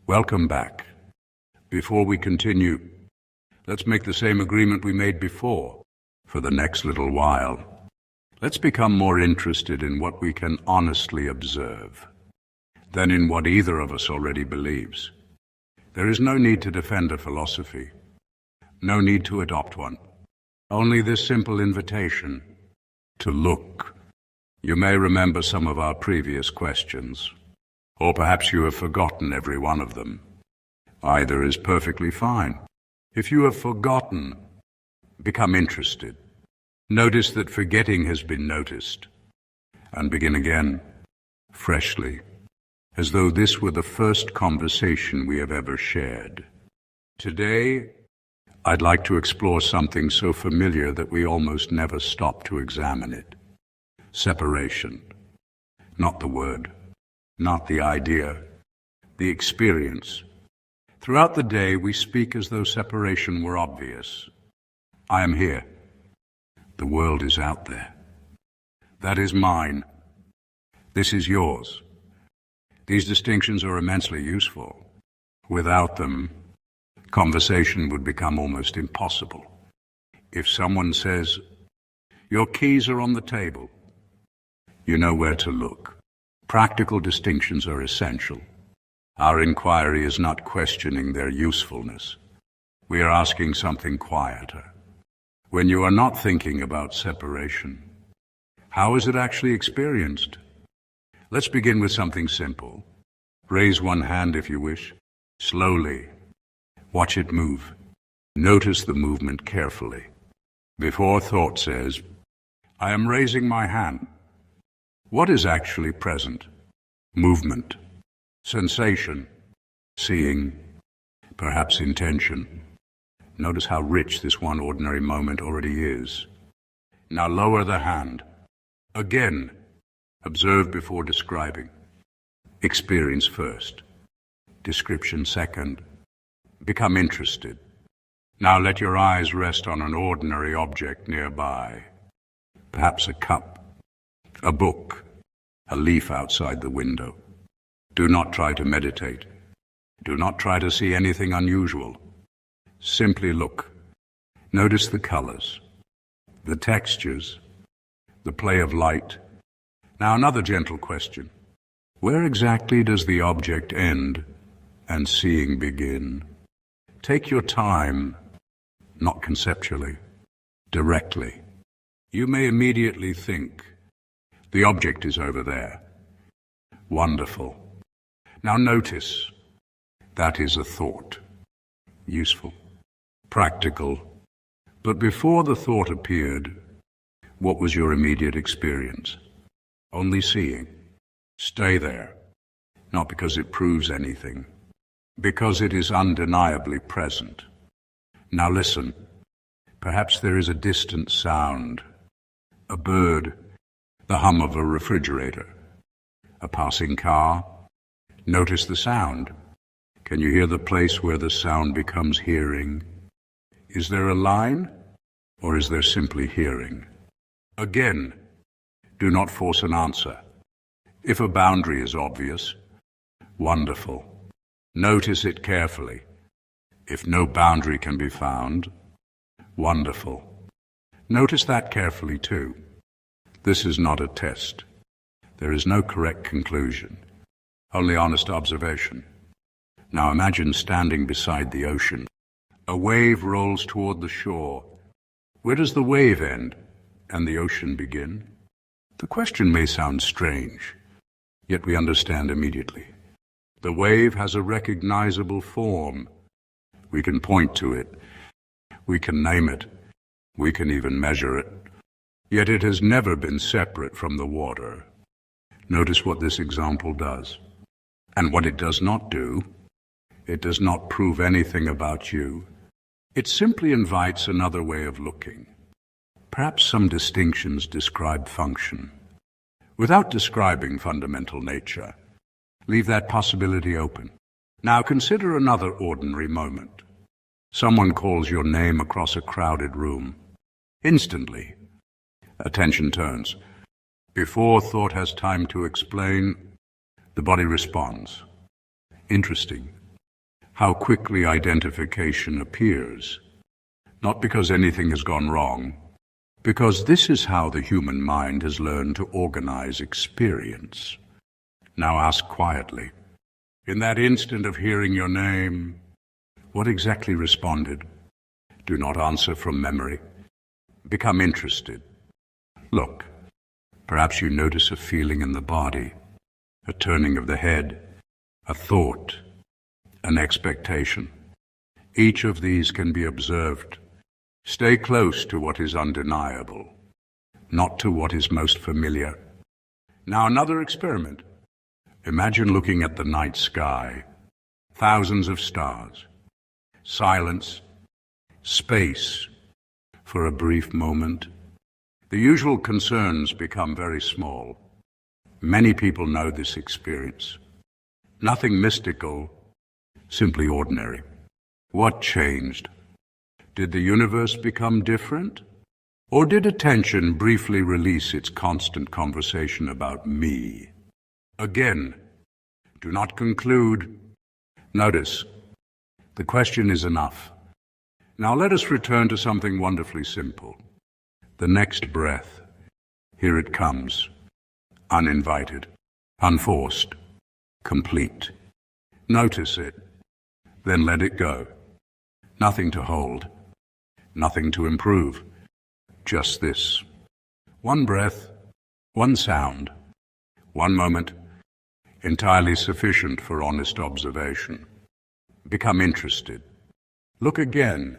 Welcome back. Before we continue, let's make the same agreement we made before for the next little while. Let's become more interested in what we can honestly observe than in what either of us already believes. There is no need to defend a philosophy, no need to adopt one. Only this simple invitation to look. You may remember some of our previous questions, or perhaps you have forgotten every one of them. Either is perfectly fine. If you have forgotten, become interested. Notice that forgetting has been noticed, and begin again, freshly, as though this were the first conversation we have ever shared. Today, I'd like to explore something so familiar that we almost never stop to examine it. Separation. Not the word, not the idea, the experience. Throughout the day, we speak as though separation were obvious. I am here. The world is out there. That is mine. This is yours. These distinctions are immensely useful. Without them, conversation would become almost impossible. If someone says, "Your keys are on the table," you know where to look. Practical distinctions are essential. Our inquiry is not questioning their usefulness. We are asking something quieter. When you are not thinking about separation, how is it actually experienced? Let's begin with something simple. Raise one hand if you wish. Slowly. Watch it move. Notice the movement carefully. Before thought says, "I am raising my hand," what is actually present? Movement. Sensation, seeing, perhaps intention. Notice how rich this one ordinary moment already is. Now lower the hand. Again, observe before describing. Experience first. Description second. Become interested. Now let your eyes rest on an ordinary object nearby. Perhaps a cup, a book, a leaf outside the window. Do not try to meditate. Do not try to see anything unusual. Simply look. Notice the colors, the textures, the play of light. Now another gentle question. Where exactly does the object end and seeing begin? Take your time, not conceptually, directly. You may immediately think, the object is over there. Wonderful. Now notice, that is a thought. Useful, practical. But before the thought appeared, what was your immediate experience? Only seeing. Stay there, not because it proves anything, because it is undeniably present. Now listen. Perhaps there is a distant sound, a bird, the hum of a refrigerator, a passing car. Notice the sound. Can you hear the place where the sound becomes hearing? Is there a line, or is there simply hearing? Again, do not force an answer. If a boundary is obvious, wonderful. Notice it carefully. If no boundary can be found, wonderful. Notice that carefully too. This is not a test. There is no correct conclusion, only honest observation. Now imagine standing beside the ocean. A wave rolls toward the shore. Where does the wave end and the ocean begin? The question may sound strange, yet we understand immediately. The wave has a recognizable form. We can point to it. We can name it. We can even measure it. Yet it has never been separate from the water. Notice what this example does. And what it does not do, it does not prove anything about you. It simply invites another way of looking. Perhaps some distinctions describe function. Without describing fundamental nature, leave that possibility open. Now consider another ordinary moment. Someone calls your name across a crowded room. Instantly, attention turns. Before thought has time to explain, the body responds. Interesting. how quickly identification appears. Not because anything has gone wrong, because this is how the human mind has learned to organize experience. Now ask quietly, in that instant of hearing your name, what exactly responded? Do not answer from memory. Become interested. Look, perhaps you notice a feeling in the body, a turning of the head, a thought, an expectation. Each of these can be observed. Stay close to what is undeniable, not to what is most familiar. Now another experiment. Imagine looking at the night sky, thousands of stars, silence, space for a brief moment. The usual concerns become very small. Many people know this experience. Nothing mystical, simply ordinary. What changed? Did the universe become different? Or did attention briefly release its constant conversation about me? Again, do not conclude. Notice, the question is enough. Now let us return to something wonderfully simple. The next breath. Here it comes. Uninvited, unforced, complete. Notice it, then let it go. Nothing to hold, nothing to improve. Just this. One breath, one sound, one moment, entirely sufficient for honest observation. Become interested. Look again.